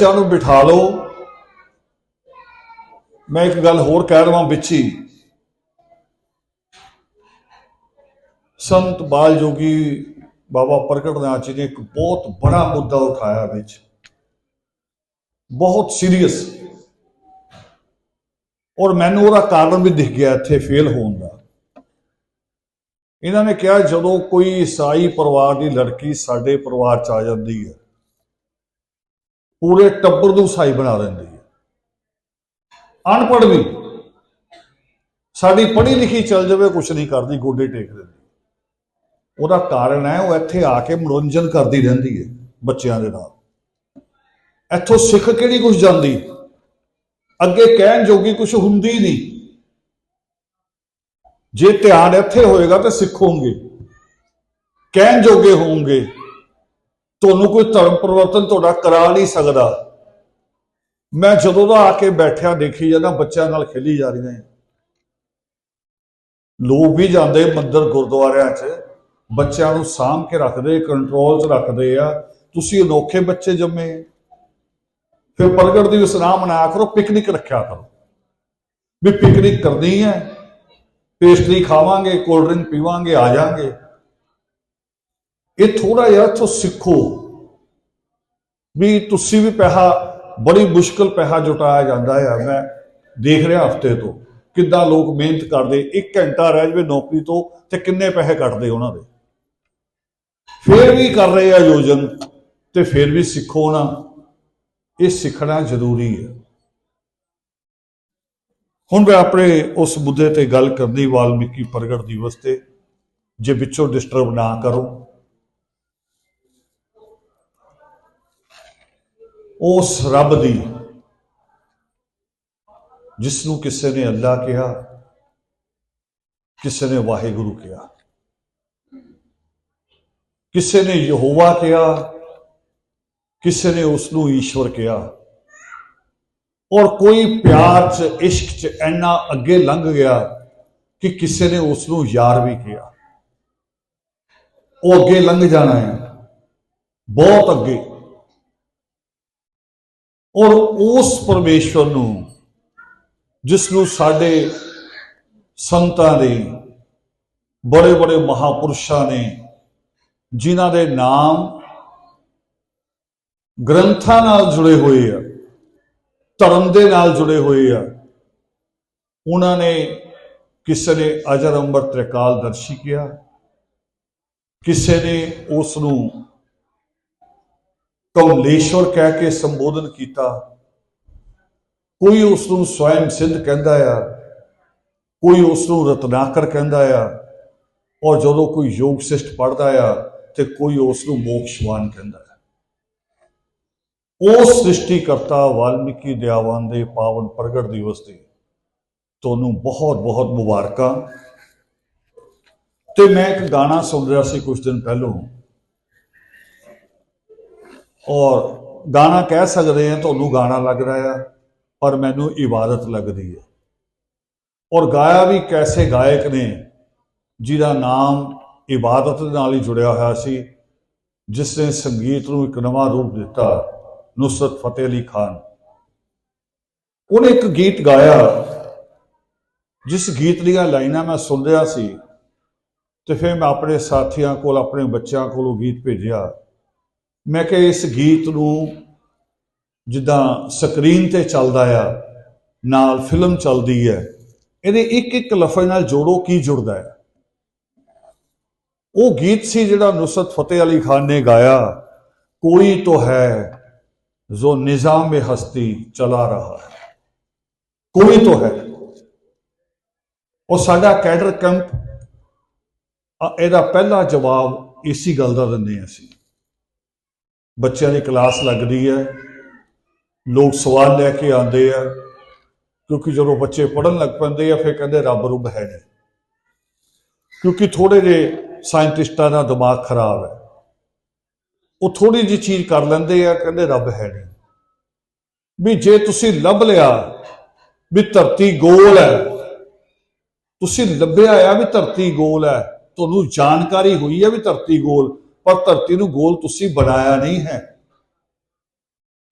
बच्चों को बिठा लो। मैं एक गल होर कह रहा बिच ही, संत बाल जोगी बाबा प्रगट नाथ जी ने एक बहुत बड़ा मुद्दा उठाया बिच, बहुत सीरियस, और मैनू उसका कारण भी दिख गया इत्थे फेल होने का। इन्होंने कहा जो कोई ईसाई परिवार की लड़की साडे परिवार च आ जाती है, पूरे टब्बर को ईसाई बना देंदी है। अनपढ़ भी साड़ी पढ़ी लिखी चल जाए कुछ नहीं करती, गोडे टेक देती। उसका कारण है वो इत्थे आके मनोरंजन करती रहती है बच्चों के नाल। इत्थों सिख किहड़ी कुछ जाती, अगे कहन जोगी कुछ हुंदी नहीं। जे ध्यान इत्थे होएगा तो सिखोगे, कहन जोगे होंगे, तुहानूं कोई धर्म परिवर्तन तुहाडा करा नहीं सकता। मैं जदों दा आके बैठा देखी जाना बच्चों नाल खेली जा रही हैं। लोग भी जाते मंदिर गुरुद्वारियां च, बच्चों को साम के रखते, कंट्रोल च रखते आ। तुसीं अनोखे बच्चे जम्मे, फिर प्रगट दिवस ना मनाया करो, पिकनिक रखा करो भी पिकनिक करनी है, पेस्ट्री खावांगे, कोल्ड ड्रिंक पीवांगे, आ जाएंगे। ये थोड़ा जिहा इत्थों सीखो भी तुसी भी पैसा, बड़ी मुश्किल पैसा जुटाया जाता है। मैं देख रहा हफ्ते तो किद्दां लोग मेहनत करते, 1 घंटा रह जाए नौकरी तो किन्ने पैसे कटते उन्होंने, फिर भी कर रहे आयोजन, तो फिर भी सीखो ना। ये सीखना जरूरी है। हुण मैं अपने उस मुद्दे ते गल करनी वाल्मीकि प्रगट दिवस ते, जे विचों डिस्टर्ब ना करो। उस रब दी जिसनों किसी ने अल्लाह कहा, किसी ने वाहिगुरु कहा, किसी ने यहोवा कहा, किसी ने उसनों ईश्वर कहा, और कोई प्यार च इश्क च इन्ना अगे लंघ गया कि किसी ने उसनों यार भी किया। वो अगे लंघ जाना है, बहुत अगे। और उस परमेश्वर नूं जिसनों साडे संतां ने, बड़े बड़े महापुरुषों ने, जिन्हां दे नाम ग्रंथां नाल जुड़े हुए हैं, धर्म दे नाल जुड़े हुए हैं, उन्होंने किसी ने अजर अंबर त्रिकालदर्शी किया, किसी ने उसनूं कमलेश्वर कह के संबोधन किया, कोई उसनूं स्वयं सिद्ध कहता है, कोई उसनूं रत्नाकर कहता है, और जो कोई योग शिष्ट पढ़ता है तो कोई उसनूं मोक्षवान कहता है। उस सृष्टिकर्ता वाल्मीकि दयावान दे पावन प्रगट दिवस की तुहानूं बहुत बहुत मुबारकां। तो मैं एक गाना सुन रहा सी कुछ दिन पहलों, और गाना कह सकते हैं तुहानूं गाना लग रहा है, पर मैनूं इबादत लग रही है। और गाया भी कैसे गायक ने जिहदा नाम इबादत नाल ही जुड़िया होया सी, जिसने संगीत नूं एक नवा रूप दिता, नुसरत फतेह अली खान। उन्हें एक गीत गाया, जिस गीत दीयां लाइनां मैं सुन रहा सी, तो फिर मैं अपने साथियों को, अपने बच्चों को गीत भेजिया। मैं कि इस गीत नूं जिद्दां स्क्रीन ते चलदा आ, नाल फिल्म चलती है, इहदे एक एक लफज नाल जोड़ो, की जुड़दा है। वो गीत सी जिहड़ा नुसरत फतेह अली खान ने गाया, कोई तो है जो निजाम हस्ती चला रहा है, कोई तो है। और साडा कैडर कैंप इहदा पहला जवाब इसी गल दा दिंदे असीं। बच्चों की क्लास लगती है, लोग सवाल लैके आते हैं, क्योंकि जो बच्चे पढ़न लग पैंदे आ फिर कहते रब रुब है नहीं, क्योंकि थोड़े जे साइंटिस्टां दा दिमाग खराब है, वो थोड़ी जी चीज कर लेंदे आ, कहते रब है नहीं। भी जे तुसी लभ लिया भी धरती गोल है, तुसी लभ्या आ भी धरती गोल है, तुहानूं जानकारी हुई है भी धरती गोल, पर धरती नूं गोल तुसी बनाया नहीं है।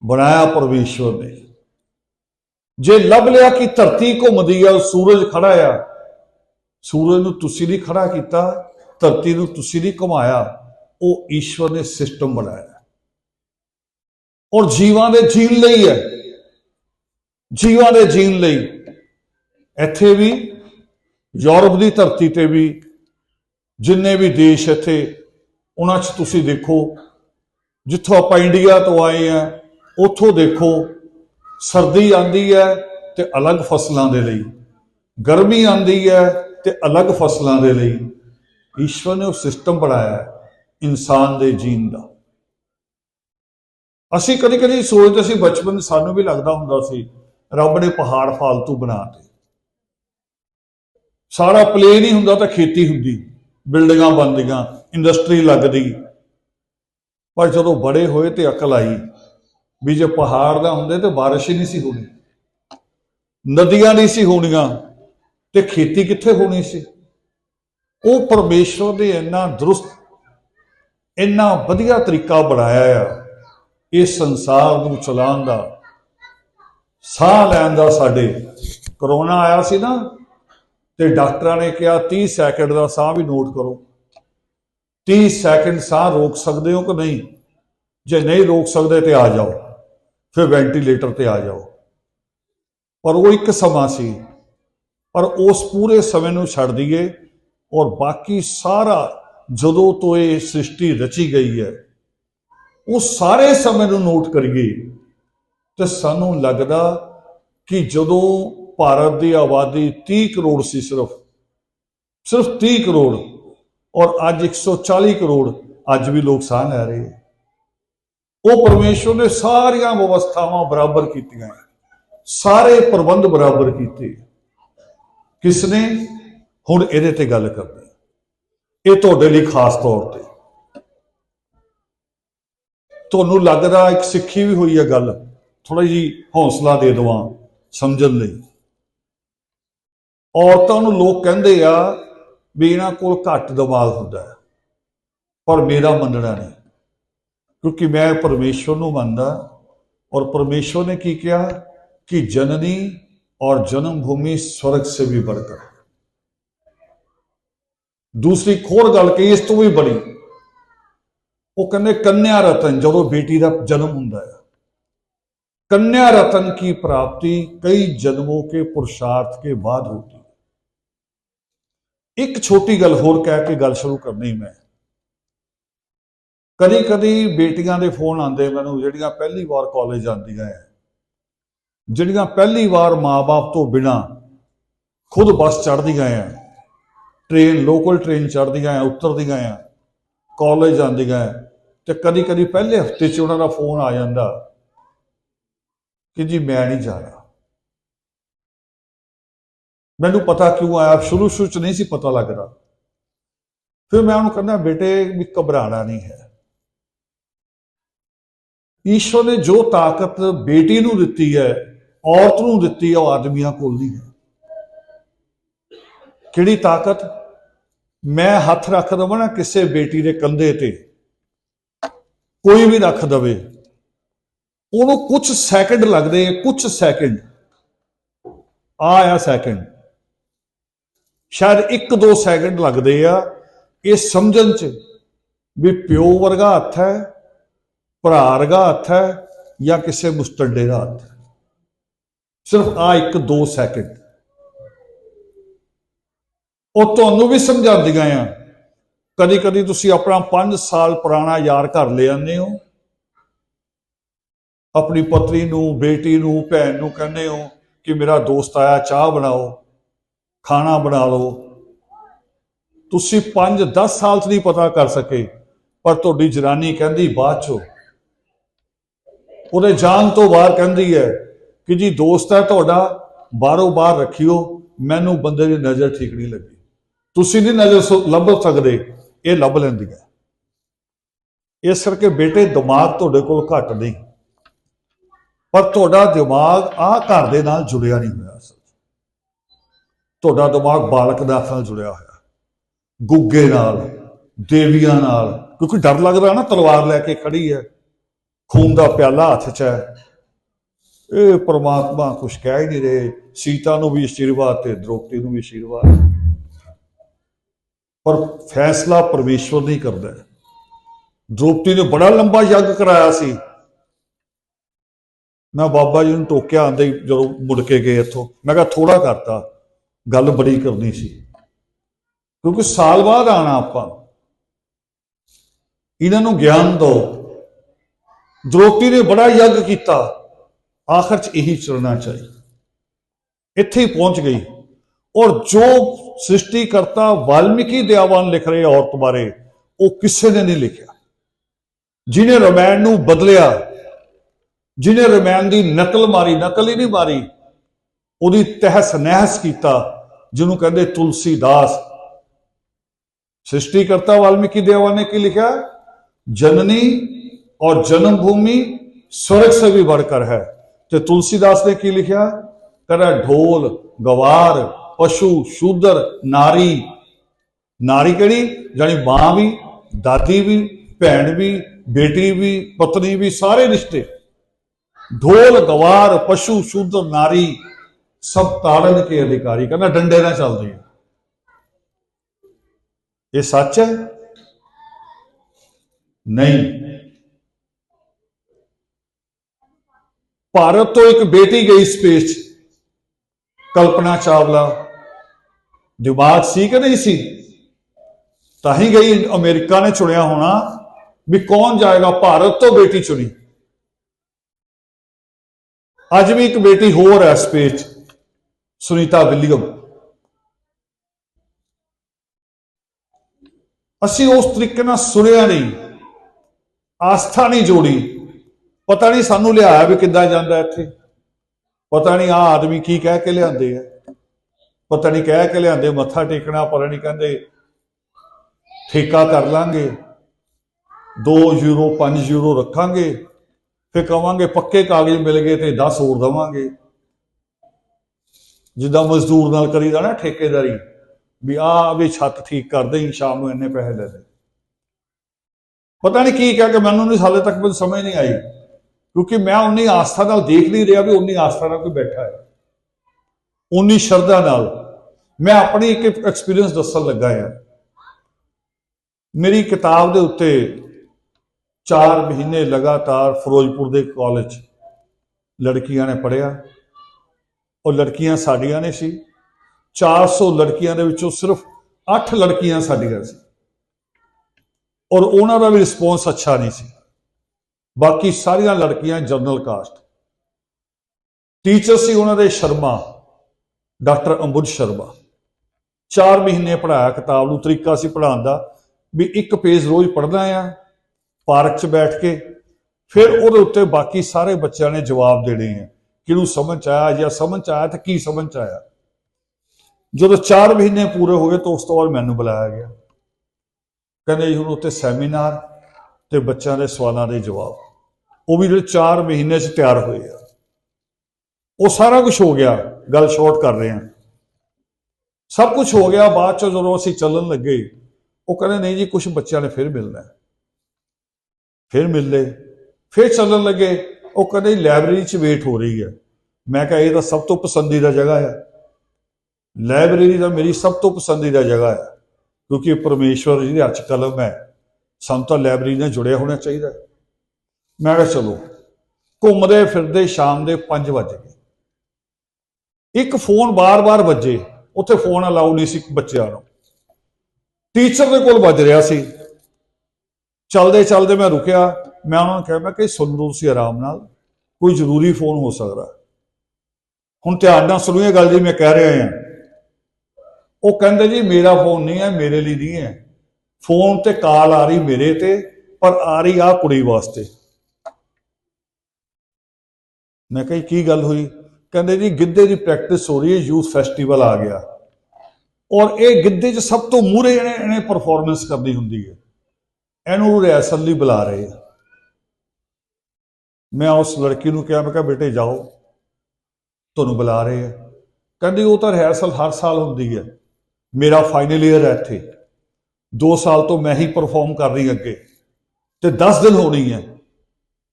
बनाया परमेश्वर ने। जे लभ लिया कि धरती घूमदी है, सूरज खड़ा आ, सूरज नूं तुसीं नहीं खड़ा किया, धरती नूं तुसीं नहीं घुमाया, वो ईश्वर ने सिस्टम बनाया और जीवां दे जीण लई है। जीवां दे जीण लई इत्थे भी, यूरोप की धरती ते भी, जिन्ने भी देश इत्थे उन्हां च तुसीं देखो, जिथों आपां इंडिया तो आए हैं उथों देखो, सर्दी आंदी है ते अलग फसलों के लिए, गर्मी आंदी है ते अलग फसलों के लिए। ईश्वर ने वो सिस्टम बनाया है इंसान के जीन का। असी कभी कभी सोचते सी, बचपन सानू भी लगता हुंदा सी रब ने पहाड़ फालतू बनाते, सारा प्लेन ही हुंदा तो खेती हुंदी, बिल्डिंगां बनदियां, इंडस्ट्री लगदी। पर जदों बड़े होए तो अकल आई भी जे पहाड़ ना हुंदे तो बारिश ही नहीं सी होनी, नदियां नहीं सी होनियां, ते खेती कित्थे होनी सी। वो परमेश्वर ने इन्ना दुरुस्त, इन्ना वधिया तरीका बनाया है इस संसार नूं चलाउण दा, साह लैण दा। साडे करोना आया सी ना, ते डॉक्टरां ने कहा 30 सैकंड का साह भी नोट करो, 30 सैकंड साह रोक सकते हो कि नहीं, जे नहीं रोक सकते तो आ जाओ, फिर वेंटीलेटर ते आ जाओ। पर वो एक समा सी, पर उस पूरे समय नूं छड्ड दईए और बाकी सारा जदों तो ये सृष्टि रची गई है उस सारे समय नूं नोट करिए तो सानूं लगदा कि जदों भारत की आबादी 30 करोड़ सी, सिर्फ 30 करोड़, और अज 140 करोड़, अज भी लोग साह लै रहे हैं। वो परमेश्वर ने सारिया व्यवस्थावां बराबर कीतियां, सारे प्रबंध बराबर किए। किसने? हुण इहदे ते गल करनी, ये तुहाडे लई खास तौर पर तुहानूं लगदा एक सिक्खी भी हुई है गल, थोड़ा जी हौसला दे देवां समझण लई। औरतां नूं लोग कहंदे आ भी इन्हां कोल घट दिमाग हुंदा है, पर मेरा मनना नहीं, क्योंकि मैं परमेश्वर नूं मनदा। और परमेश्वर ने की कहा कि जननी और जन्मभूमि स्वर्ग से भी बढ़कर। दूसरी एक होर गल कही इस तो भी बड़ी, वो कहते कन्या रतन, जदों बेटी का जन्म हुंदा है, कन्या रतन की प्राप्ति कई जन्मों के पुरुषार्थ के बाद होती है। एक छोटी गल होर कह के गल शुरू करनी मैं। कदी कदी बेटियां दे फोन आते मैनूं जिहड़ियां पहली बार कॉलेज आंदियां है, जिहड़ियां पहली बार माँ बाप तो बिना खुद बस चढ़दियां हैं, ट्रेन लोकल ट्रेन चढ़दियां हैं, उतरदियां हैं, कॉलेज आंदियां हैं, तो कदी कदी पहले हफ्ते च उन्हां दा फोन आ जाता कि जी मैं नहीं जाना। मैनूं पता क्यों आया, शुरू शुरू च नहीं सी पता लगता। फिर मैं उन्होंने कहना बेटे भी घबराना नहीं है, ईश्वर ने जो ताकत बेटी नूं दित्ती है, औरत नूं दित्ती है, वो आदमियां कोल नहीं है। किहड़ी ताकत? मैं हथ रख दवां ना किसी बेटी के कंधे ते, कोई भी रख दवे, उन्होंने कुछ सैकंड लगते, कुछ सैकंड, आया सैकंड, शायद 1-2 सैकंड लगते आ ये समझण च भी प्यो वर्गा हथ है, भरा वर्गा हथ है, या किसी मुस्टंडे का हथ है। सिर्फ 1-2 सैकंड और तुहानूं भी समझांदियां आ। कदी कदी तुसीं अपना 5 साल पुराना यार घर ले आने हो, अपनी पत्नी नूं, बेटी नूं, भैन नूं कहने हो कि मेरा दोस्त आया, चाह बनाओ, खाना बना लो। तुसीं 5-10 साल च नहीं पता कर सके, पर तुहाडी जनानी कहंदी बाद चो, उहदे जान तो बाहर कहंदी है कि जी दोस्त है तुहाडा, बाहरों बाहर रखियो, मैनूं बंदे की नज़र ठीक नहीं लगी। तुसीं नहीं नज़र लभ सकदे, ये लभ लैंदी है। इस करके बेटे दिमाग तुहाडे कोल घट नहीं, पर तुहाडा दिमाग आ घर दे नाल जुड़िया नहीं होया। तुहाडा दिमाग बालक नाथ नाल जुड़िया होया, गुग्गे नाल, देवियां नाल, क्योंकि डर लगदा ना तलवार लैके खड़ी है। खून का प्याला हथ च है। ये परमात्मा कुछ कह ही नहीं रहे। सीता नूं भी आशीर्वाद ते द्रौपदी नूं भी आशीर्वाद, पर फैसला परमेश्वर नहीं करता। द्रौपदी ने बड़ा लंबा यज्ञ कराया सी। मैं बाबा जी ने टोकिया आंदे जो मुड़ के गए इथों, मैं कहा थोड़ा करता, गल बड़ी करनी सी, क्योंकि साल बाद आना आपां, इन्हां नूं ज्ञान दो। द्रौपदी ने बड़ा यज्ञ किया, आखिर च यही चलना चाहिए, इत्थे ही पहुंच गई। और जो सृष्टिकर्ता वाल्मीकि दयावान लिख रहे औरत बारे, वो किसी ने नहीं लिखा। जिन्हें रामायण नूं बदलिया, जिन्हें रामायण की नकल मारी, नकल ही नहीं मारी, उहदी तहस नहस किया, जिन्हों कहते तुलसीदास। सृष्टिकर्ता वाल्मीकि दयावान ने की लिखा, जननी और जन्मभूमि स्वर्ग से भी बढ़कर है। तो तुलसीदास ने की लिखा, करा ढोल गवार पशु शूद्र नारी। नारी कड़ी जानी मां भी, दादी भी, भैन भी, बेटी भी, पत्नी भी, सारे रिश्ते। ढोल गवार पशु शूद्र नारी सब ताड़न के अधिकारी, कहना डंडे ना चल रही। ये सच है? नहीं। भारत तो एक बेटी गई स्पेस, कल्पना चावला, दिमाग सी कि नहीं सी? ताही गई। अमेरिका ने चुनिया होना भी कौन जाएगा, भारत तो बेटी चुनी। अज भी एक बेटी होर है स्पेस, सुनीता विलियम। असी उस तरीके ना सुनिया नहीं, आस्था नहीं जोड़ी। पता नहीं सानू लिया भी किद्दां जांदा इत्थे, पता नहीं आ आदमी की कह के लियाते है, पता नहीं कह के लियाते मत्था टेकना, पता नहीं कहते ठेका कर लांगे, 2 यूरो 5 यूरो रखांगे, फिर कहांगे पक्के कागज मिल गए तो 10 होर देवांगे। जिद्दां मजदूर नाल करीदा ना ठेकेदारी, भी आ भी छत ठीक कर दे, शाम को इन्ने पैसे दे दे। पता नहीं की कह के, मैनू नहीं हाले तक मुझे समझ नहीं आई, क्योंकि मैं उन्नी आस्था नाल देख नहीं रहा भी उन्नी आस्था नाल कोई बैठा है, उन्नी श्रद्धा नाल। मैं अपनी एक एक्सपीरियंस दसन लगा है। मेरी किताब के उत्ते 4 महीने लगातार फिरोजपुर के कॉलेज लड़कियां ने पढ़िया, और लड़कियां साडियां ने सी। 400 लड़कियां दे विचों सिर्फ 8 लड़कियां साडियां सी, और उन्हां दा भी रिस्पोंस अच्छा नहीं सी। बाकी सारियां लड़कियां जनरल कास्ट। टीचर सी उन्हां दे शर्मा, डॉक्टर अंबुज शर्मा। 4 महीने पढ़ाया किताब नूं। तरीका सी पढ़ाउण दा भी एक पेज रोज पढ़ना है पार्क च बैठ के, फिर उहदे उत्ते बाकी सारे बच्चों ने जवाब देने हैं, किहनूं समझ आया, या समझ आया तो की समझ आया। जो 4 महीने पूरे हो गए तो उस तो बाद मैनूं बुलाया गया, कहते जी हुण उत्ते सैमीनार ते बच्चों के सवालों के जवाब, वो भी जो 4 महीने च तैयार हुए हैं। वो सारा कुछ हो गया, गल शॉर्ट कर रहे हैं, सब कुछ हो गया। बाद चो जो असीं चलन लगे, वो कहते नहीं जी कुछ बच्चों ने फिर मिलना है, फिर मिल ले, फिर चलन लगे। वो कहते लाइब्रेरी च वेट हो रही है। मैं कहा यह तो सब तो पसंदीदा जगह है, लाइब्रेरी तो मेरी सब तो पसंदीदा जगह है, क्योंकि परमेश्वर जी हथ कलम है, सानूं तां लाइब्रेरी नाल जुड़िया होना चाहिए। मैं कहा चलो, घूमते फिरते शाम के 5 बज गए। एक फोन बार बार बजे, उत्थे फोन अलाउ नहीं सी बच्चों को, टीचर के कोल बज रहा सी। चलते चलते मैं रुकिया, मैं उन्होंने कहा मैं कि सुन लो तुसीं आराम नाल, कोई जरूरी फोन हो सकता। हुण ध्यान नाल सुनिए गल जी मैं कह रहा हैं। वो कहते जी मेरा फोन नहीं है, मेरे लिए नहीं है, फोन ते कॉल आ रही मेरे ते, पर आ रही आ कुड़ी वास्ते। मैं कही की गल हुई? कहते जी गिद्धे की प्रैक्टिस हो रही है, यूथ फेस्टिवल आ गया, और ये गिद्धे च सब तो मूहरे इन्हें परफॉर्मेंस करनी होंगी है, इनू रिहर्सल लई बुला रहे हैं। मैं उस लड़की को कहा, मैं कहा बेटे जाओ, तुहानूं बुला रहे हैं। कहती वो तो रिहर्सल हर साल होंगी है, मेरा फाइनल ईयर है इत्थे, 2 साल तो मैं ही परफॉर्म कर रही अगे, तो 10 दिन होनी है,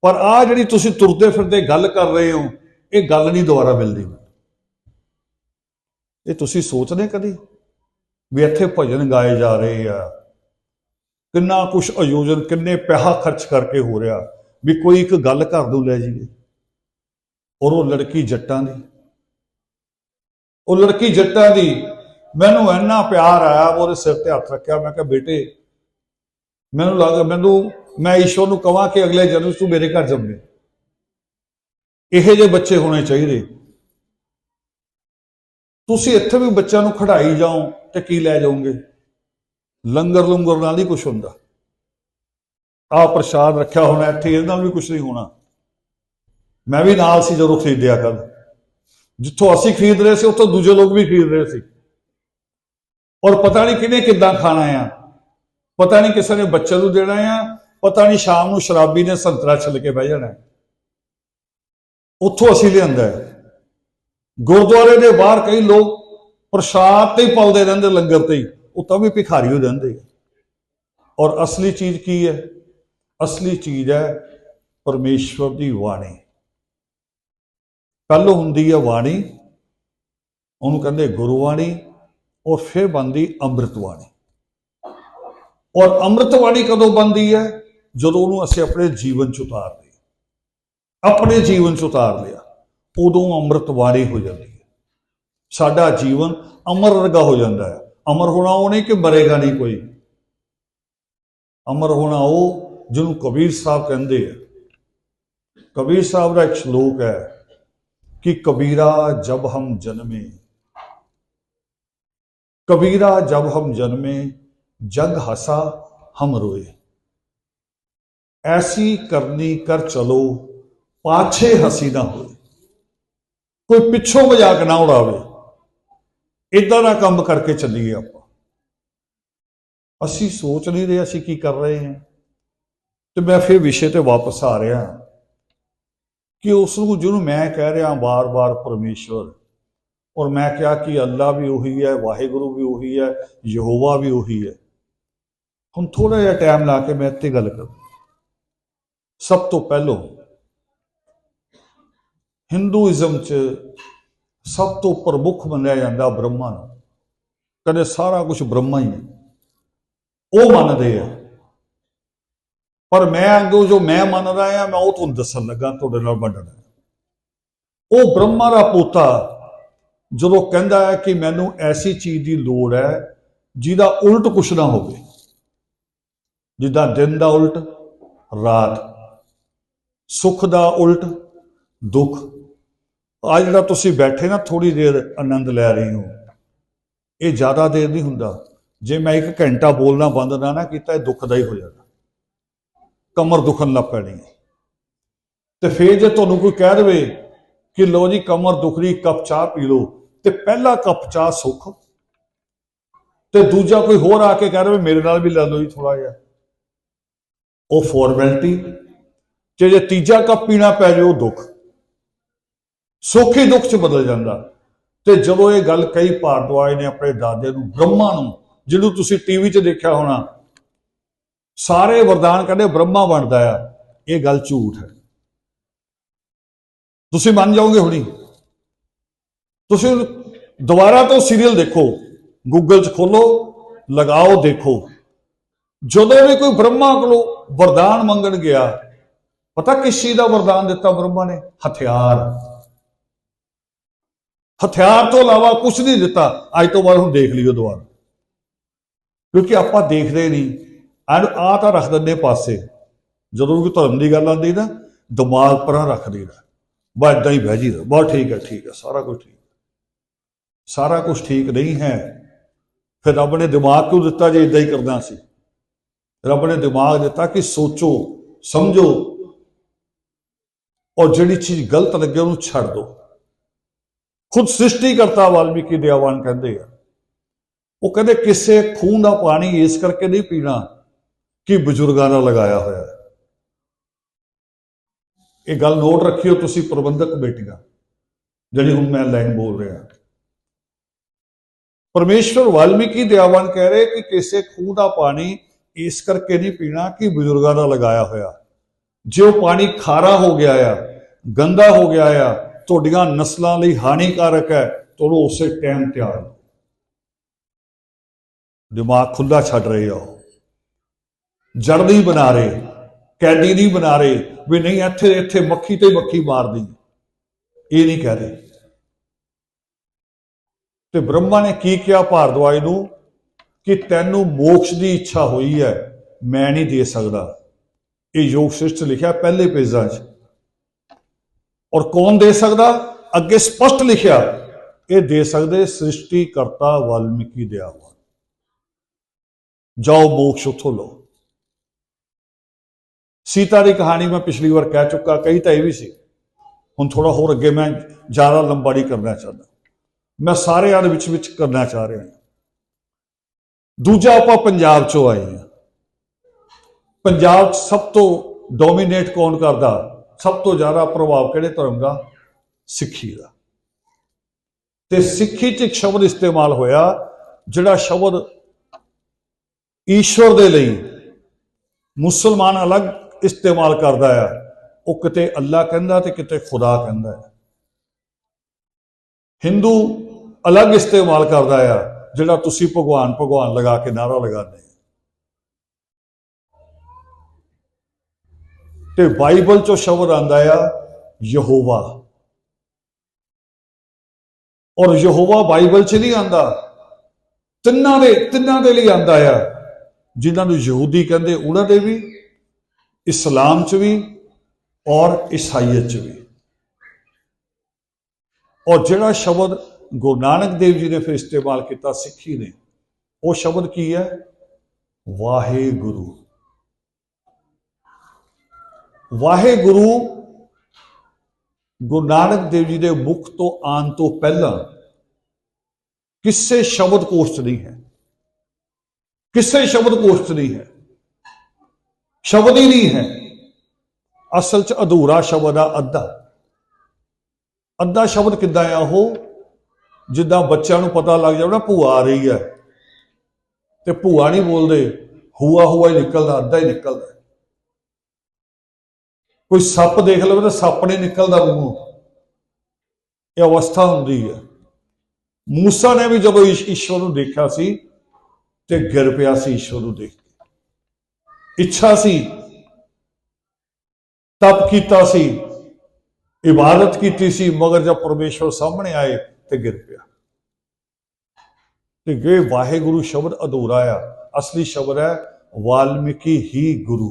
पर आ जिहड़ी तुसीं तुरदे फिरदे गल कर रहे हो, ये गल नहीं दोबारा मिलदी। ये तुसीं सोचदे कदी भी इत्थे भजन गाए जा रहे आ, किन्ना कुछ आयोजन, किन्ने पैसा खर्च करके हो रहा, भी कोई एक गल घर नूं लै जाइए, और वो लड़की जट्टां दी, वो लड़की जट्टां दी, मैनू इन्ना प्यार आया, वो सिर ते हथ रखिया, मैं कहा बेटे मैनू लग मैनू मैं ईश्वर नूं कहां कि अगले जन्म तू मेरे घर जम्मे, इहे जे बच्चे होने चाहिए। तुसीं इत्थे भी बच्चों नूं खड़ाई जाओ तो की लै जाओगे, लंगर लुंगर नाल नहीं कुछ हुंदा, आ प्रसाद रखा होना इत्थे, इहदे नाल भी कुछ नहीं होना। मैं भी नाल सी जदों खरीदिया, कल जिथों असीं खरीद रहे थे उत्थों दूजे लोग भी खरीद रहे थे, और पता नहीं किने किद्दां खाना आ, पता नहीं किसी ने बच्चे नूं देना आ, पता नहीं शाम नूं शराबी ने संतरा छिल के बह जाना, उत्थों असीं लिआंदा है। गुरुद्वारे के बाहर कई लोग प्रसाद ते ही पलदे रहिंदे, लंगर ते ही, वो भी भिखारी हो जाते हैं। और असली चीज की है? असली चीज है परमेश्वर की वाणी। पहलों हुंदी है वाणी, उन्होंने कहते गुरुवाणी, और फिर बनती अमृतवाणी। और अमृतवाणी कदों बनती है? जदों उन्होंने असीं अपने जीवन च उतार लिया, अपने जीवन च उतार लिया, उदों अमृतवाणी हो जाती है। साडा जीवन अमर वर्गा हो जाता है। अमर होना वो नहीं कि मरेगा नहीं कोई, अमर होना वो जिन्होंने कबीर साहब कहते हैं। कबीर साहब का एक श्लोक है कि कबीरा जब हम जन्मे, कबीरा जब हम जन्मे, जग हंसा हम रोए, ऐसी करनी कर चलो पाछे हसी ना होए। कोई पिछों मजाक ना उड़ावे, इदा ना काम करके चलीए। आप असी सोच नहीं रहे असी की कर रहे हैं। तो मैं फिर विषय ते वापस आ रहा कि उस जिन्होंने मैं कह रहा बार बार परमेश्वर, और मैं क्या कि अल्लाह भी उही है, वाहिगुरु भी उही है, यहोवा भी उही है। हम थोड़ा जिहा टाइम ला के मैं इत्थे गल कर। सब तो पहलों हिंदूइज्म च सब तो प्रमुख मन्निया जाता ब्रह्मा नूं। कदे सारा कुछ ब्रह्मा ही है, वो मनते हैं। पर मैं अगों जो मैं मन रहा है, मैं वो तुहानूं दस्सण लगा, तुहाडे नाल वंडण। वो ब्रह्मा का पोता जो कहता है कि मैनू ऐसी चीज की लोड़ है जिहदा उल्ट कुछ ना हो, जिदा दिन का उल्ट रात, सुख का उल्ट दुख। आ जिहड़ा तुसीं बैठे ना थोड़ी देर आनंद लै रहे हो, ये ज़्यादा देर नहीं हुंदा। जे मैं एक घंटा बोलना बंद ना किया, दुख का ही हो जाता, कमर दुखन लग पैनी। तो फिर जो तुहानूं कोई कह दे कि लो जी कमर दुख रही, कप चाह पी लो, तो पहला कप चाह सुख, तो दूजा कोई होर आके कह रहे मेरे नाल भी लै लो जी थोड़ा जिहा, वो फॉर्मैलिटी। जे तीजा कप पीना पै जाए वो दुख, सुख ही दुख च बदल जाता। तो जदों ये गल कई भारद्वाज ने अपने दादे नूं, ब्रह्मा नूं, जिन्हों तुसीं टीवी च देखा होना, सारे वरदान कहते ब्रह्मा बनता है, ये गल झूठ है। तुसीं मान जाओगे हुणी? तुसीं दोबारा तो सीरियल देखो, गूगल च खोलो, लगाओ, देखो। जदों भी कोई ब्रह्मा को वरदान मंगण गया, पता किस चीज का वरदान दिता ब्रह्मा ने? हथियार। हथियार तो इलावा कुछ नहीं दिता। अज तो बाद हम देख लियो दोबारा, क्योंकि आप देखते नहीं, आ तो रख दें पासे। जो भी धर्म की गल आती ना, दिमाग पर रख देना, बस इदा ही बह जी, बहुत ठीक है, ठीक है, सारा कुछ ठीक। सारा कुछ ठीक नहीं है। फिर रब ने दिमाग क्यों दिता जे इदा ही करना सी? रब ने दिमाग दिता कि सोचो समझो, और जिहड़ी चीज गलत लगे उन्होंने छड्ड दो। खुद सृष्टिकर्ता वाल्मीकि दयावान कहते हैं, वो कहते किसी खूह का पानी इस करके नहीं पीना कि बजुर्गों का लगाया होया है। ये गल नोट रखियो तुसी प्रबंधक बेटियां, जिहड़ी हुण मैं लाइन बोल रहा। परमेश्वर वाल्मीकि दयावान कह रहे कि किसी खूह का पानी इस करके नहीं पीना कि बजुर्गों का लगाया होया। जो पानी खारा हो गया आ, गंदा हो गया आ, तुहाडियां नस्लों लई हानिकारक है, तो उस टाइम त्याग लो। दिमाग खुला छड्ड रहे हो, जड़ नहीं बना रहे, कैदी नहीं बना रहे भी नहीं इत्थे इत्थे मक्खी ते मक्खी मार दी, ये नहीं कह रहे। तो ब्रह्मा ने की किया भारद्वाज नूं कि तैनू मोक्ष की इच्छा हुई है, मैं नहीं दे सकता। ये योग सृष्ट लिखा पहले पेजा च, और कौन दे सकता? अगे स्पष्ट लिखा, ये दे सकते सृष्टिकर्ता वाल्मीकि दयावान। जाओ मोक्ष उथों लो। सीता की कहानी मैं पिछली बार कह चुका, कही तो यह भी सी, हुण थोड़ा होर अगे मैं ज़्यादा लंबा नहीं करना चाहता, मैं सारे विच करना चाह रहा। दूजा आपां पंजाब चों आए हैं। पंजाब सब तो डोमीनेट कौन करता? सब तो ज़्यादा प्रभाव किहड़े धर्म का? सिक्खी का। ते सिक्खी च एक शब्द इस्तेमाल होया, जिहड़ा शब्द ईश्वर दे लई मुसलमान अलग इस्तेमाल करता है, वो किते अल्लाह कहंदा ते किते खुदा कहंदा है। हिंदू अलग इस्तेमाल करता है, जिहड़ा तुसी भगवान भगवान लगा के नारा लगाते। ते बाइबल चो शब्द आंदा है यहोवा, और यहोवा बाइबल च नहीं आंदा, तिन्ना दे लिए आंदा है, जिन्हां नूं यहूदी कहंदे उन्हां दे भी, इस्लाम च भी और ईसाईयत च भी। और जिहड़ा शब्द गुरु नानक देव जी ने फिर इस्तेमाल किया सिक्खी ने, वो शब्द की है? वाहे गुरु। वाहे गुरु गुरु नानक देव जी के मुख तो आने तो पहला किसी शब्द कोश नहीं है, किसी शब्द कोश नहीं है, शब्द ही नहीं है। असल च अधूरा शब्द आ अद्धा। अद्धा शब्द किदा आ? वो जिदा बच्चों को पता लग जाए ना भूआ आ रही है, तो भूआ नहीं बोलते, हुआ हुआ ही निकलता, अद्धा ही निकलता। कोई सप देख लो तो सप नहीं निकलता मूँह, यह अवस्था होंगी है। मूसा ने भी जब ईश्वर को देखा सी ते गिर पिया सी, ईश्वर को देख के इच्छा सी, तप कीता सी, इबादत की सी, मगर जब परमेश्वर सामने आए तो गिर पिया। ये वाहेगुरु शब्द अधूरा आ, असली शब्द है वाल्मीकि ही गुरु,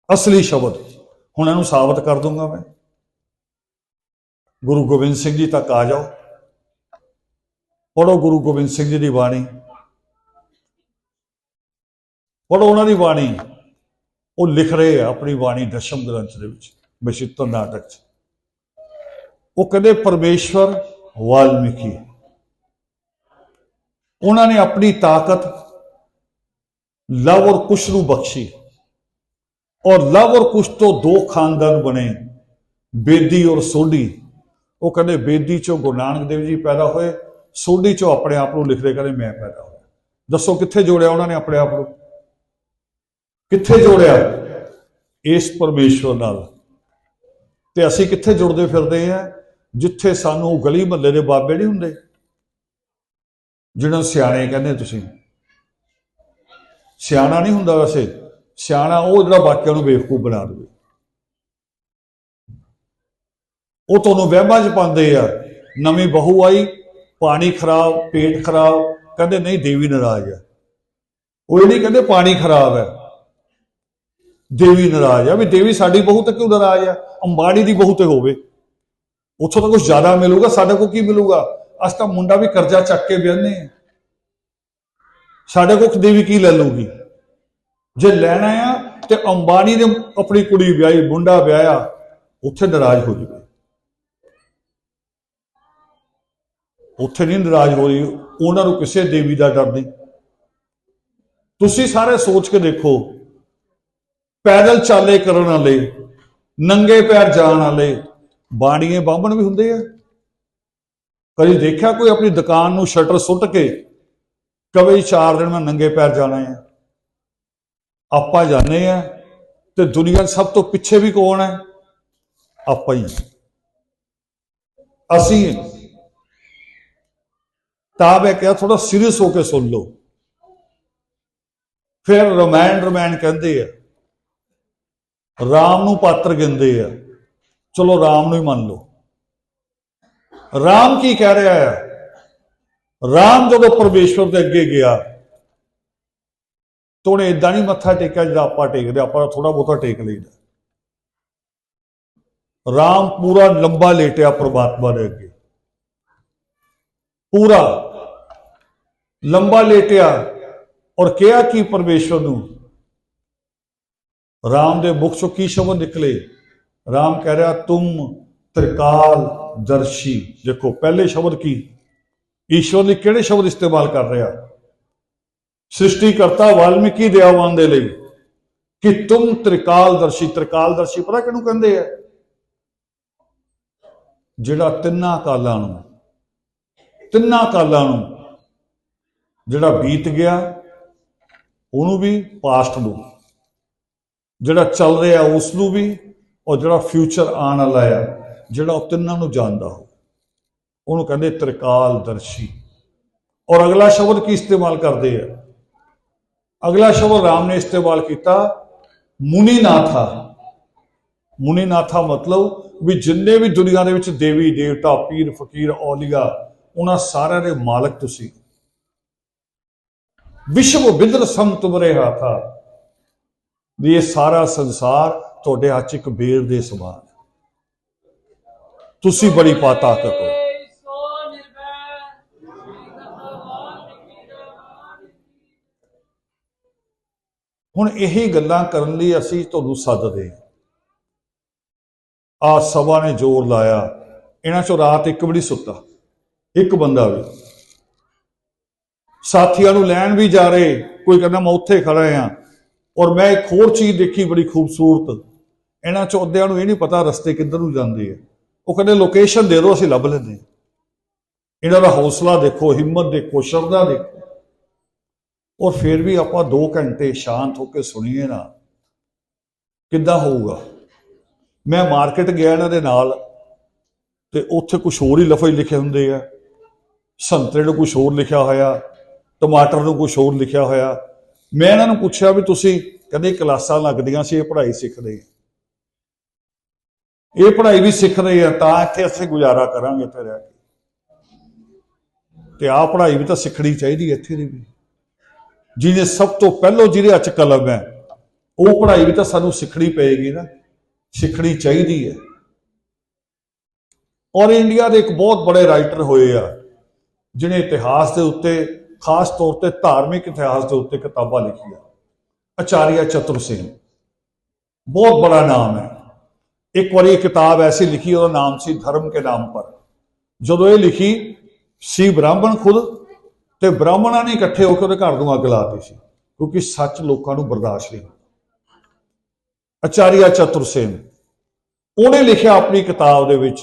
असली शब्द। हुण इहनूं साबित कर दूंगा मैं। गुरु गोबिंद सिंह जी तक आ जाओ, पढ़ो गुरु गोबिंद सिंह जी की बाणी, पढ़ो उन्होंने बाणी। वो लिख रहे हैं अपनी बाणी दशम ग्रंथ के बचित्र नाटक च। वो कहते परमेश्वर वाल्मीकि, उन्होंने अपनी ताकत लव और कुश नूं बख्शी, और लव और कुश तो दो खानदान बने, बेदी और सोढ़ी। वो कहते बेदी चो गुरु नानक देव जी पैदा होए, सोढ़ी चो अपने आप को लिख रहे कहते मैं पैदा होया। दसो कित्थे जोड़िया उन्होंने अपने आप को? कित्थे जोड़िया? इस परमेश्वर नाल। ते असीं कित्थे जुड़दे फिरदे हैं? जिथे सानू गली महल्ले के बाबे नहीं हुंदे, जिन्हां सियाणे कहंदे तुसीं। सियाणा नहीं हुंदा, वैसे सियाणा वो जिहड़ा बाकियां नूं बेवकूफ बना देवे, वो तुहानूं वहमां च पांदे आ। नवीं बहू आई, पानी खराब, पेट खराब, कहंदे नहीं देवी नाराज है। वो ये नहीं कहंदे पानी खराब है, देवी नाराज है। भी देवी साडी बहू तो क्यों नाराज है? अंबानी की बहू तो होवे, उथों तो कुछ ज्यादा मिलूगा, साडे को की मिलूगा? अस तो मुंडा भी कर्जा चक के ब्याने, साडे को देवी की ले लूगी? जे लैना आ तो अंबानी ने अपनी कुड़ी ब्याही, मुंडा ब्याया, उत्थे नाराज हो जाए। उत्थे नहीं नाराज हो रही, उन्होंने किसी देवी का डर नहीं। तुसी सारे सोच के देखो, पैदल चाले करने वाले, नंगे पैर जाने वाले बाणीए बामण भी हुंदे आ। कभी देखा कोई अपनी दुकान नूं शटर सुट के कभी 4 दिन में नंगे पैर जाना है? आपां जाने हैं, तो दुनिया सब तो पिछे भी कौन है? आप ही, असी। तां मैं क्या थोड़ा सीरियस होकर सुन लो। फिर रमैन कहते हैं, राम नू पात्र गिनते हैं, चलो राम नू ही मान लो। राम की कह रहा है? राम जो परमेश्वर के अगे गया तो उन्हें इदा नहीं मत्था टेकिया जो आप टेकते, आप थोड़ा बहुता टेक लेना। राम पूरा लंबा लेटिया परमात्मा के अगे, पूरा लंबा लेटिया और कहा कि परमेश्वर नू, राम दे मुख चो की शब्द निकले? राम कह रहा तुम त्रिकाल दर्शी। देखो पहले शब्द की ईश्वर ने किहड़े शब्द इस्तेमाल कर रहा? सृष्टिकर्ता वाल्मीकि दयावान दे लई कि तुम त्रिकालदर्शी। त्रिकालदर्शी पता किहनूं कहंदे आ? जिहड़ा तिन्ना कालां नूं जिहड़ा बीत गया उहनूं भी, पास्ट नूं जिहड़ा चल रहा उसनूं भी, और जिहड़ा फ्यूचर आने वाला है जिहड़ा तिन्नां नूं जानदा हो, उहनूं कहंदे त्रिकालदर्शी। और अगला शब्द की इस्तेमाल करते हैं? अगला शब्द राम ने इस्तेमाल किया मुनीनाथा। मुनीनाथा मतलब भी जिन्ने भी दुनिया दे विच देवी देवता पीर फकीर औलिया उन्हां सारिआं दे मालक तुसीं। विश्व बिंदर सम तुमरे हाथा, भी ये सारा संसार तुहाडे हत्थ च एक बेर दे समान, तुसीं बड़ी ताकत हो। हुण यही गल्लां करन लई असीं तुहानूं सददे हां। आ सभा ने जोर लाया, इन्हां चों रात एक भी नहीं सुता, एक बंदा भी। साथियों नूं लैण भी जा रहे, कोई कहना मैं उत्थे खड़ा हाँ। और मैं एक होर चीज़ देखी बड़ी खूबसूरत, इन्हां चों अद्धिआं नूं इह नहीं पता रस्ते किधर नूं जांदे आ। वो कहंदे लोकेशन दे दो असीं लभ लैंदे। इन्हां दा हौसला देखो, हिम्मत देखो, श्रद्धा देखो। और फिर भी आप 2 घंटे शांत होकर सुनीए ना, किद्दां होऊगा? मैं मार्केट गया इन्हां दे नाल ते उत्थे कुछ होर ही लफज लिखे हुंदे आ, संतरे नूं कुछ होर लिखिया होया, टमाटर नूं कुछ होर लिखिया होया। मैं इन्हां नूं पुछया भी तुसीं, कहंदे क्लासां लगदियां सी, इह पढ़ाई सिखदे, ये पढ़ाई भी सिख रहे हैं तां इत्थे असीं गुजारा करांगे इत्थे रह के। ते आ पढ़ाई भी तो सिखनी चाहिए इत्थे दी भी। जिन्हें सब तो पहलों जिहदे हत्थ कलम है वो पढ़ाई भी तो सानू सिखनी पेगी ना, सिखनी चाहिए है। और इंडिया के एक बहुत बड़े राइटर होए आ जिन्हें इतिहास के उत्ते, खास तौर पर धार्मिक इतिहास के उत्ते किताबां लिखिया। आचार्य चतुर सिंह बहुत बड़ा नाम है। एक बार ये किताब ऐसी लिखी, और नाम सी धर्म के नाम पर। जो ये लिखी सी ब्राह्मण खुद, तो ब्राह्मणों ने इकट्ठे होकर उहदे घर नूं अग लाती सी, क्योंकि सच लोगों नूं बर्दाश्त नहीं। आचार्य चतुर सिंह उन्हें लिखा अपनी किताब दे विच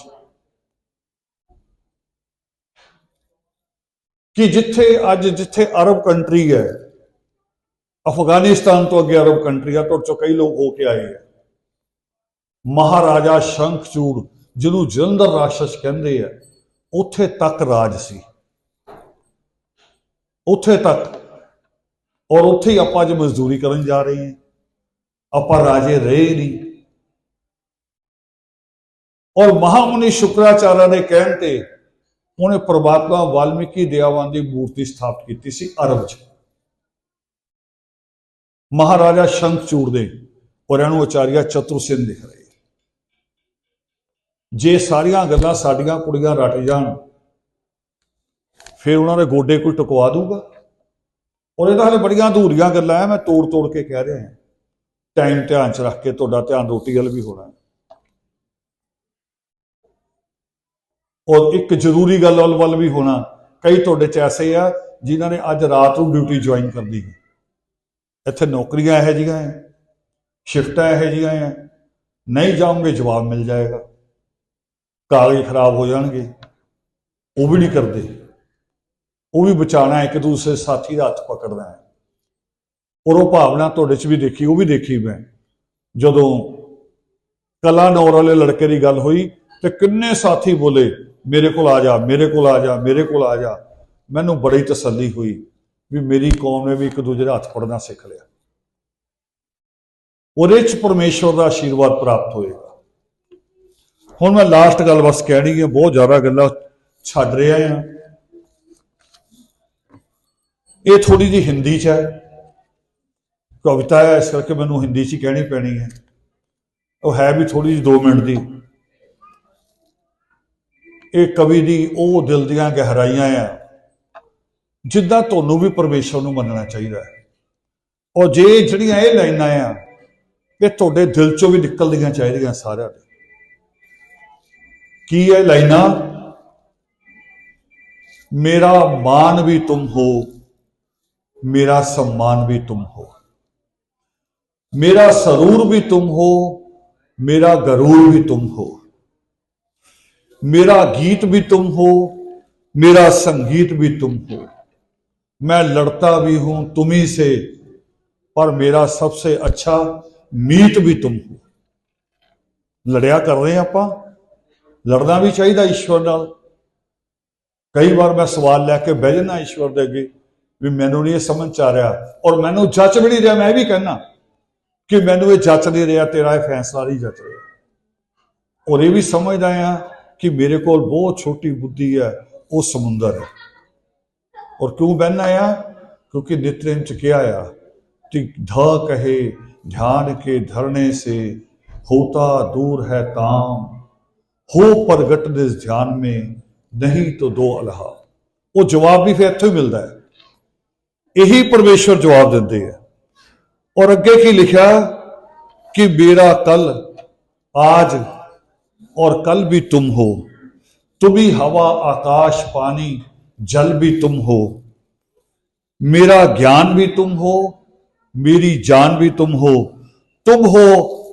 कि जिथे अरब कंट्री है, अफगानिस्तान तो अगे अरब कंट्री है, तुहाडे चों कई लोग होके आए हैं। महाराजा शंखचूड़ जिन्हों जलंधर राक्षस कहते हैं, उत्थे तक राज सी, उत्थे तक। और उत्थे ही आपां अज मजदूरी करन जा रहे हैं, आपां राजे रहे नहीं। और महामुनि शुक्राचार्य ने कहण ते उन्हें परमात्मा वाल्मीकि दयावान की मूर्ति स्थापित की सी अरब च, महाराजा शंखचूड़ दे। और इन्हूं आचार्य चतुर सिंह लिख रहे। जे सारियां गल्लां साडियां कुड़ियां रट जाण फिर उन्होंने गोडे कोई टुकवा दूगा। और ये हाले बड़ियां अधूरियां गल्लां है, मैं तोड़ तोड़ के कह रहा है। टाइम ध्यान च रख के तुहाडा ध्यान रोटी वल भी होना है। और एक जरूरी गल वल भी होना, कई तुहाडे च ऐसे आ जिन्हां ने अज रात को ड्यूटी ज्वाइन करनी है। इत्थे नौकरियां इहो जिहियां हैं, शिफ्टां इहो जिहियां हैं, नहीं जाओगे जवाब मिल जाएगा, कागज खराब हो जाएंगे, वो भी नहीं करते। वो भी बचाना है, एक दूसरे साथी का हथ पकड़ना है। और वो भावना तुहाडे च भी देखी, वो भी देखी मैं। ਜਦੋਂ ਕਲਾਨੌਰ ਵਾਲੇ ਲੜਕੇ ਦੀ ਗੱਲ ਹੋਈ ਤੇ ਕਿੰਨੇ ਸਾਥੀ ਬੋਲੇ ਮੇਰੇ ਕੋਲ ਆ ਜਾ, ਮੇਰੇ ਕੋਲ ਆ ਜਾ, ਮੇਰੇ ਕੋਲ ਆ ਜਾ। ਮੈਨੂੰ ਬੜੀ ਤਸੱਲੀ ਹੋਈ ਵੀ ਮੇਰੀ ਕੌਮ ਨੇ ਵੀ ਇੱਕ ਦੂਜੇ ਦਾ ਹੱਥ ਫੜਨਾ ਸਿੱਖ ਲਿਆ। ਉਹਦੇ ਚ ਪਰਮੇਸ਼ਵਰ ਦਾ ਆਸ਼ੀਰਵਾਦ ਪ੍ਰਾਪਤ ਹੋਏਗਾ। ਹੁਣ ਮੈਂ ਲਾਸਟ ਗੱਲ ਬਸ ਕਹਿਣੀ ਹੈ, ਬਹੁਤ ਜ਼ਿਆਦਾ ਗੱਲਾਂ ਛੱਡ ਰਿਹਾ ਹਾਂ। ਇਹ ਥੋੜੀ ਜਿਹੀ ਹਿੰਦੀ ਚ ਹੈ, ਕਵਿਤਾ ਹੈ, ਇਸ ਕਰਕੇ ਮੈਨੂੰ ਹਿੰਦੀ ਚ ਹੀ ਕਹਿਣੀ ਪੈਣੀ ਹੈ। ਉਹ ਹੈ ਵੀ ਥੋੜੀ ਜਿਹੀ 2 ਮਿੰਟ ਦੀ। ਇਹ ਕਵੀ ਦੀ ਉਹ ਦਿਲ ਦੀਆਂ ਗਹਿਰਾਈਆਂ ਆ ਜਿੱਦਾਂ ਤੁਹਾਨੂੰ ਵੀ ਪਰਮੇਸ਼ਵਰ ਨੂੰ ਮੰਨਣਾ ਚਾਹੀਦਾ ਹੈ। ਔਰ ਜੇ ਜਿਹੜੀਆਂ ਇਹ ਲਾਈਨਾਂ ਆ ਇਹ ਤੁਹਾਡੇ ਦਿਲ ਚੋਂ ਵੀ ਨਿਕਲਦੀਆਂ ਚਾਹੀਦੀਆਂ ਸਾਰਿਆਂ ਦੇ। ਕੀ ਹੈ ਲਾਈਨਾਂ? मेरा मान भी तुम हो, मेरा सम्मान भी तुम हो, मेरा सरूर भी तुम हो, मेरा गरूर भी तुम हो, मेरा गीत भी तुम हो, मेरा संगीत भी तुम हो। मैं लड़ता भी हूं तुम्ही से, पर मेरा सबसे अच्छा मीत भी तुम हो। लड़िया कर रहे हैं आपां, लड़ना भी चाहिए ईश्वर नाल। कई बार मैं सवाल लैके बह जाना ईश्वर दे अगे भी मैनू नहीं समझ आ रहा, और मैनू जच भी नहीं रहा। मैं भी कहना कि मैनू ये जच नहीं रहा, तेरा ये फैसला नहीं जच रहा। और ये भी समझदा हां कि मेरे को बहुत छोटी बुद्धि है, वो समुंदर है। और क्यों बहना आ? क्योंकि नित्यनेम च क्या आ कि ध कहे ध्यान के धरने से होता दूर है ताम, हो प्रगट निज ध्यान में नहीं तो दो अल्हा। वो जवाब भी फिर इत्थों ही मिलता है, यही परमेश्वर जवाब देते हैं। और अगे की लिखा कि मेरा कल आज और कल भी तुम हो, तुम ही हवा आकाश पानी जल भी तुम हो, मेरा ज्ञान भी तुम हो, मेरी जान भी तुम हो, तुम हो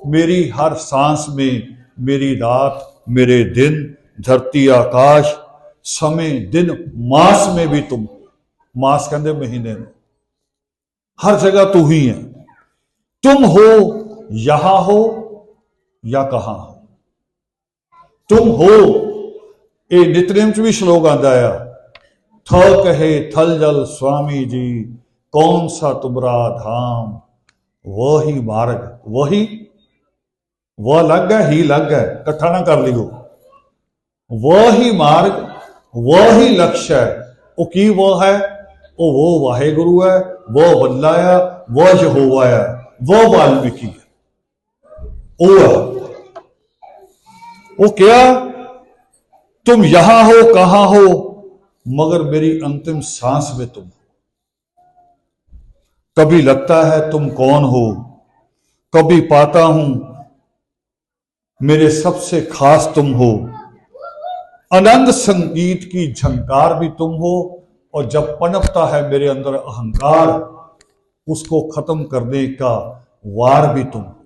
मेरी हर सांस में, मेरी रात मेरे दिन, धरती आकाश समय दिन मास में भी तुम। मास कहते महीने में, हर जगह तू ही है। तुम हो यहां हो या कहां हो, तुम हो। ये नित्यनेम च भी श्लोक आता है, थ कहे थल जल स्वामी जी, कौन सा तुमरा धाम, वही मार्ग वही, वह अलग है ही अलग है, इकट्ठा ना कर लियो। वही मार्ग वही लक्ष्य है। वो की वो है? वो वाहेगुरु है, वो बल्ला है, वो यहोवा है, वो वाल्मीकि है। वो क्या? तुम यहां हो कहां हो, मगर मेरी अंतिम सांस में तुम हो। कभी लगता है तुम कौन हो, कभी पाता हूं मेरे सबसे खास तुम हो। आनंद संगीत की झंकार भी तुम हो, और जब पनपता है मेरे अंदर अहंकार, उसको खत्म करने का वार भी तुम हो।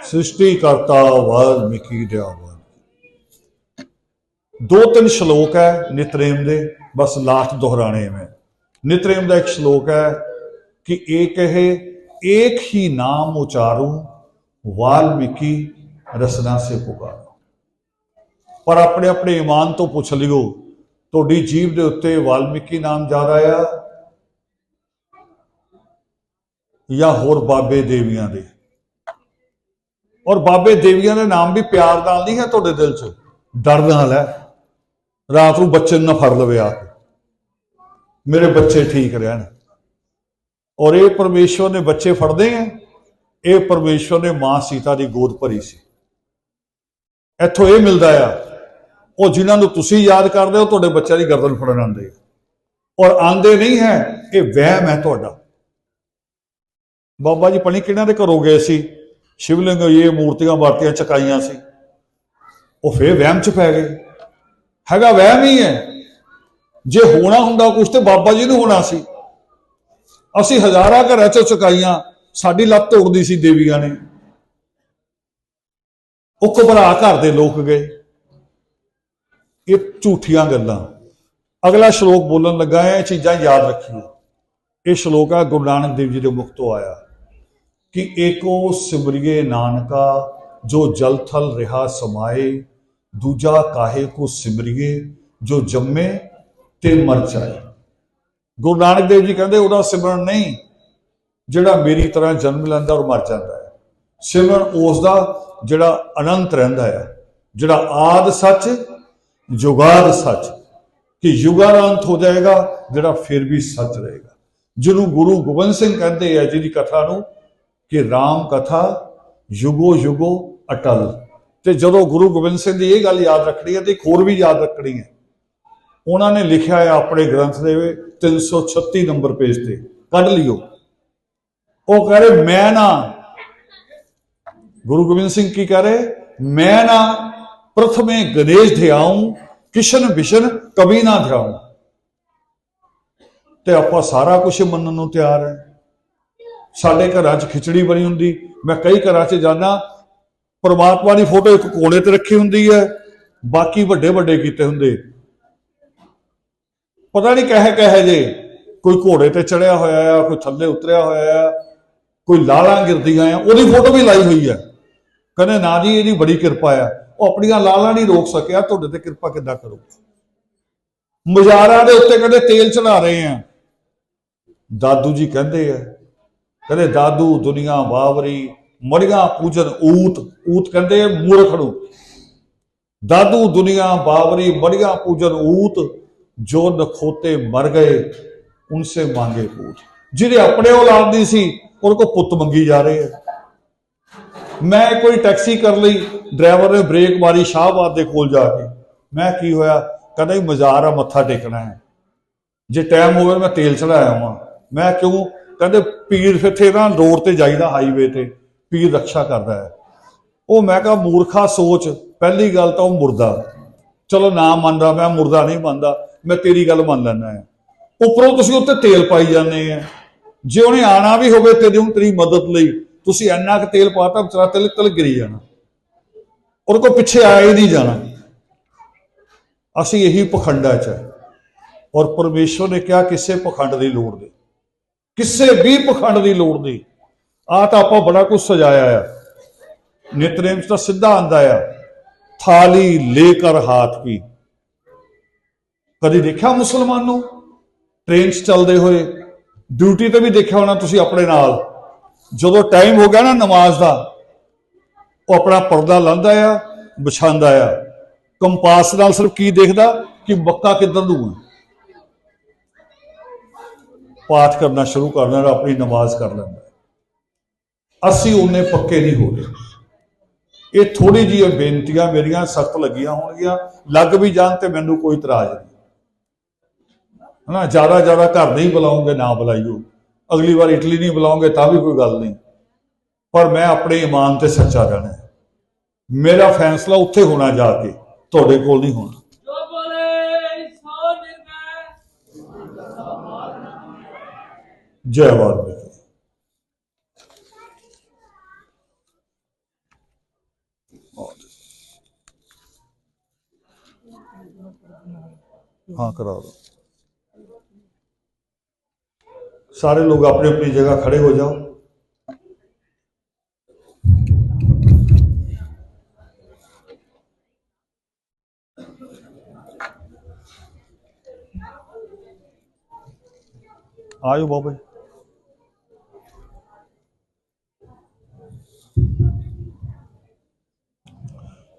सृष्टिकर्ता वाल्मीकि दयावान। 2-3 श्लोक है नित्यनेम दे, बस लास्ट दोहराने में। नित्यनेम का एक श्लोक है कि एक है एक ही नाम उचारूं, वाल्मीकि रसना से पुकारो। पर अपने अपने ईमान तो पुछ लियो, तुहाडी जीभ दे उत्ते वाल्मीकि नाम ज्यादा आ या होर बाबे देवियां दे? और बाबे देवियां दे नाम भी प्यार नाल नहीं है तुहाडे दिल च, डर नाल है। रात नूं बच्चे ना फड़ लवे आके, मेरे बच्चे ठीक रहन। और ये परमेश्वर ने बच्चे फड़दे हैं। ये परमेश्वर ने मां सीता की गोद भरी सी। इत्थों ये मिलता है, वो जिन्होंने तुसीं याद करदे हो तुहाडे बच्चों की गर्दन फड़न आंदे, और आंदे नहीं है, ये वहम है तुहाडा। बाबा जी पनी किहड़ियां दे घरों गए सी, शिवलिंग ये मूर्तियां बारतियां चकाइयां सी, वो फिर वहम च पै गए। हैगा वहम ही है। जे होना हुंदा कुछ तो बाबा जी नूं होना सी। असीं हज़ारां घरां चों चकाइयां, साडी लत्त तोड़दी सी देवियां ने, वो घबरा घर दे लोक गए। ये झूठियां गल्लां। अगला श्लोक बोलन लगा है, चीज़ां याद रखियो। ये श्लोक है गुरु नानक देव जी के मुख तो आया कि एको सिमरिए नानका जो जल थल रिहा समाए, दूजा काहे को सिमरिए जो जम्मे ते मर जाए। गुरु नानक देव जी कहते वह सिमरन नहीं जिहड़ा मेरी तरह जन्म लैंदा और मर जाता है, सिमरन उसका जिहड़ा अनंत रहिंदा है, जिहड़ा आद सच जुगाद सच, कि युगां दा अंत हो जाएगा, जिहड़ा फिर भी सच रहेगा, जिन्होंने गुरु गोबिंद सिंह कहते हैं जिहदी कथा नूं कि राम कथा युगो युगो अटल। तो जो गुरु गोबिंद सिंह की यह गल याद रखनी है तो एक होर भी याद रखनी है, उन्होंने लिखा है अपने ग्रंथ के 336 नंबर पेज से, कढ़ लियो। वो कह रहे मैं ना, गुरु गोबिंद सिंह की कह रहे, मैं ना प्रथमे गणेश ध्याऊं किशन विशन कभी ना ध्याऊं। तो आप सारा कुछ मनन नूं तैयार है। साडे घरां च खिचड़ी बनी हुंदी, मैं कई घरां च जाना, परमात्मा की फोटो एक कोने ते रखी हुंदी है, बाकी वड्डे वड्डे कीते हुंदे, पता नहीं कहे कहे जे, कोई घोड़े ते चढ़िया होया है, कोई थल्ले उतरिया होया है, कोई लालां गिरदियां हैं, उहदी फोटो भी लाई हुई है। कहने ना जी इहदी बड़ी किरपा है, वो अपनियां लालां नहीं रोक सकिया, तुहाडे ते किरपा किद्दां करूं। मज़ारां दे उत्ते कहते तेल चढ़ा रहे हैं। दादू जी कहते हैं, कहते दादू दुनिया बावरी मड़िया पूजन ऊत, ऊत कहते हैं मूर्ख नूं, दादू दुनिया बावरी मड़िया पूजन ऊत, जो नखोते मर गए उनसे मांगे पूत। जिन्हें अपने औलाद नहीं सी उनको पुत मंगी जा रहे हैं। मैं कोई टैक्सी कर ली, ड्राइवर ने ब्रेक मारी शाहबाद के कोल जाके, मैं की होया, कहना मज़ार आ मत्था टेकना है, जे टाइम हो मैं तेल चढ़ाया वहां। मैं क्यों, कहते पीर इत्थे ना रोड ते जाईदा हाईवे ते, पीर रक्षा करता है। वो मैं कहा मूर्खा सोच, पहली गल तो मुर्दा, चलो ना मान रहा, मैं मुर्दा नहीं मानता, मैं तेरी गल मान लेना है, उपरों तुसीं उत्ते तेल पाई जाने हैं। जे उन्हें आना भी होवे तेरी मदद लई, तुसीं इन्ना क तेल पाता बेचारा तिलक तिलक गिरी जाना, और कोई पिछे आया ही नहीं जाना। असीं यही पखंडा च है, और परमेश्वर ने कहा किसी पखंड की लोड़ नहीं, किसी भी पखंड की लोड़ नहीं। आ तो आप बड़ा कुछ सजाया है, नितनेम तो सीधा आंदा है, थाली लेकर हाथ की। कभी देखा मुसलमान नूं ट्रेन चलते हुए, ड्यूटी तो भी देखा होना तुसीं अपने नाल, जो टाइम हो गया ना नमाज का, वो अपना पर्दा लांदा है, बिछांदा है, कंपास नाल सिर्फ की देखदा कि मक्का किधर नूं है, पाठ करना शुरू कर देना, अपनी नमाज कर लेंदा। असीं उन्ने पक्के नहीं हो रहे। ये थोड़ी जी बेनतियां मेरियां सख्त लगियां होणगियां, लग भी जान तो मैनू कोई इतराज नहीं है ना। ज्यादा ज्यादा घर नहीं बुलाओगे ना बुलाइयो, अगली बार इटली नहीं बुलाओगे ता भी कोई गल नहीं, पर मैं अपने ईमान ते सच्चा रहना है। मेरा फैसला उत्थे होना जाके, तुहाडे कोल नहीं होना। जय वाल्मीकि। हाँ करा दो। सारे लोग अपनी अपनी जगह खड़े हो जाओ। आयो बाबा।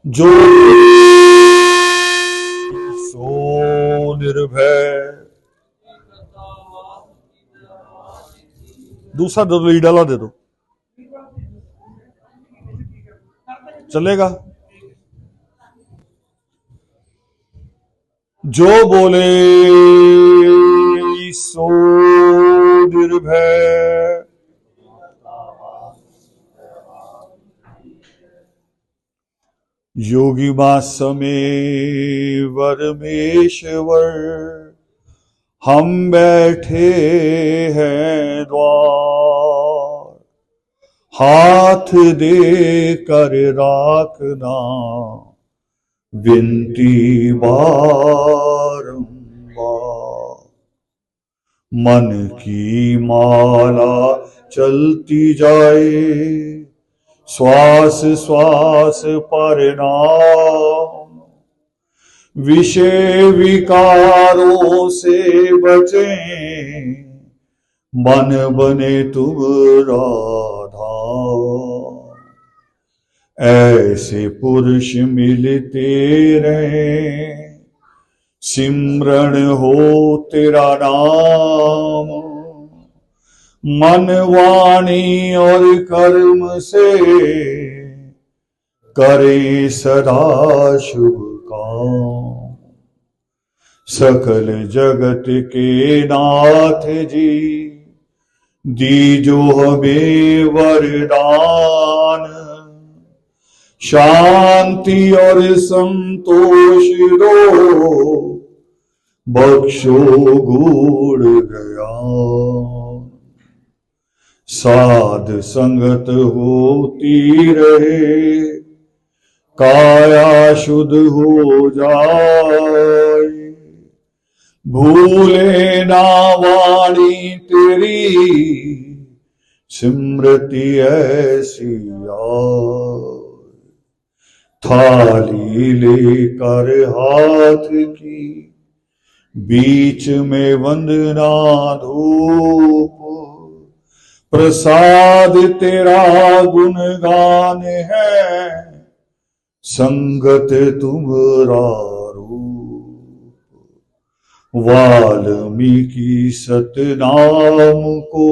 जो सो निर्भय, दूसरा दो लीड वाला दे दो, चलेगा। जो बोले सो निर्भय, योगी मास में वरमेश्वर, हम बैठे हैं द्वार, हाथ दे कर राखना विनती बारंबार। मन की माला चलती जाए, श्वास श्वास पर नाम। विषय विकारों से बचें, मन बने तुम राधा। ऐसे पुरुष मिलते रहे, सिमरण हो तेरा नाम। मन वाणी और कर्म से करे सदा शुभ काम। सकल जगत के नाथ जी, दीजो हमें वरदान। शांति और संतोष दो, बख्शो गुण ज्ञान। साध संगत होती रहे, काया शुद्ध हो जाए। भूले ना वाणी तेरी, स्मृति ऐसी आए। थाली लेकर हाथ की, बीच में वंदना धूप। प्रसाद तेरा गुणगान है, संगत तुम्हारा रूप। वाल्मीकि सतनाम को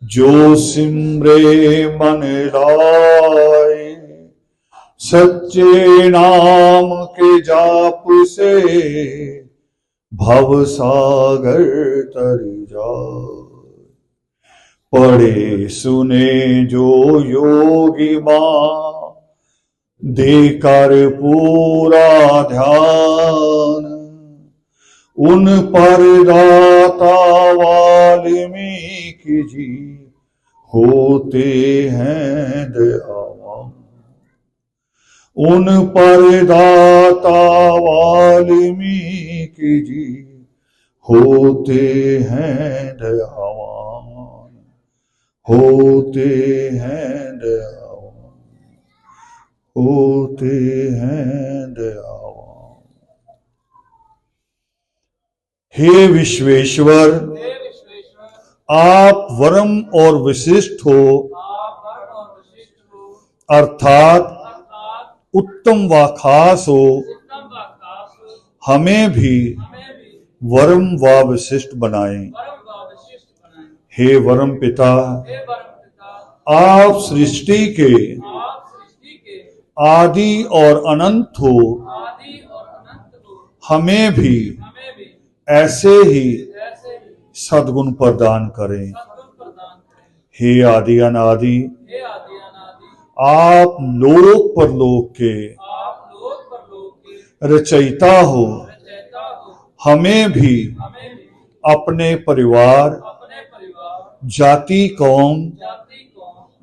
जो सिमरे मन लाए। सच्चे नाम के जाप से भव सागर तर जाए। पढ़े सुने जो योगी मां, देकर पूरा ध्यान। उन पर दाता वाल्मीकि जी होते हैं दयावान। उन पर दाता वाल्मीकि जी होते हैं दयावान, होते हैं दयावान, होते हैं दयावान। हे विश्वेश्वर, आप वरम और विशिष्ट हो, अर्थात उत्तम व खास हो। हमें भी वरम व विशिष्ट बनाएं। हे वरम पिता, आप सृष्टि के आदि और अनंत हो। हमें भी ऐसे ही सद्गुण प्रदान करें। हे आदि अनादि, आप लोक परलोक के रचयिता हो। हमें भी अपने परिवार, जाति, कौम,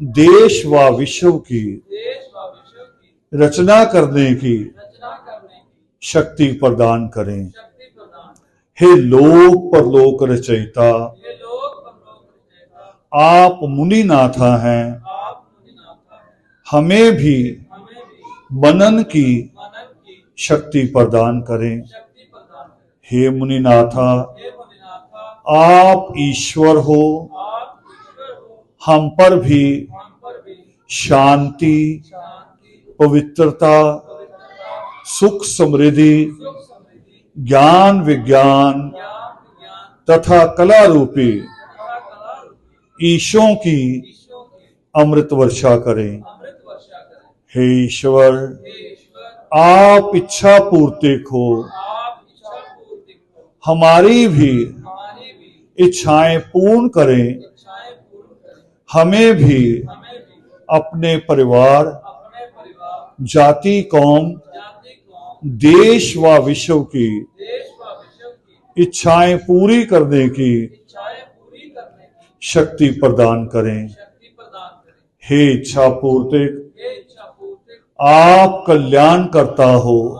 देश व विश्व की रचना करने की शक्ति प्रदान करें। हे लोक परलोक रचयिता, आप मुनिनाथा हैं। हमें भी मनन की शक्ति प्रदान करें। हे मुनिनाथा, आप ईश्वर हो। हम पर भी शांति, पवित्रता, सुख, समृद्धि, ज्ञान, विज्ञान तथा कला रूपी ईशों की अमृत वर्षा करें। हे ईश्वर, आप इच्छा पूर्तिक हो। हमारी भी इच्छाएं पूर्ण करें। हमें भी अपने परिवार, जाति, कौम, देश व विश्व की इच्छाएं पूरी करने की शक्ति प्रदान करें। हे इच्छा पूर्तिक, आप कल्याण करता हो।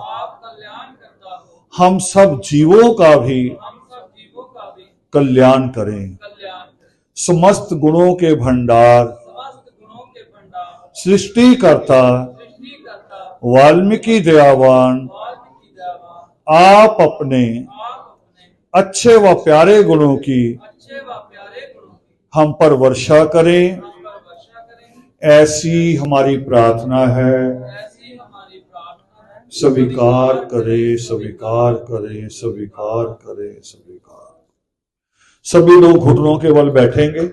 हम सब जीवों का भी कल्याण करें। समस्त गुणों के भंडार सृष्टिकर्ता वाल्मीकि दयावान आप अपने अच्छे व प्यारे गुणों की हम पर वर्षा करें, ऐसी हमारी प्रार्थना है। स्वीकार करे, स्वीकार करे, स्वीकार करे, स्वीकार। सभी लोग घुटनों के बल बैठेंगे,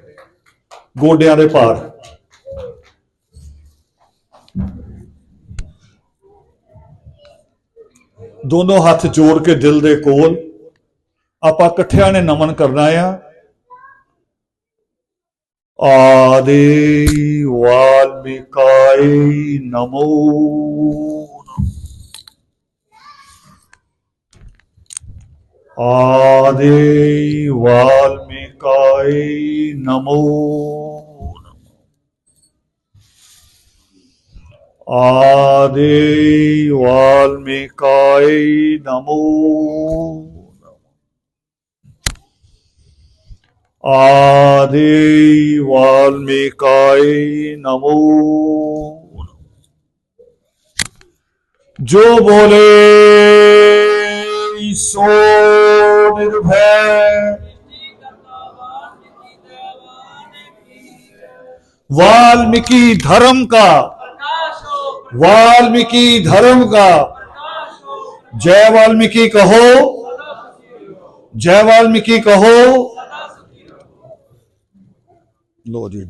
गोडियां दे भार। दोनों हाथ जोड़ के दिल दे कोल आपां इकट्ठियां ने नमन करना है। आदि वाल्मीकाय नमो। आदि वाल्मीकाय नमो। आदि वाल्मीकाय नमो। आदि वाल्मीकाय नमो। जो बोले सो निर्भय, वाल्मीकि धर्म का, वाल्मीकि धर्म का। जय वाल्मीकि कहो, जय वाल्मीकि कहो। लो जी।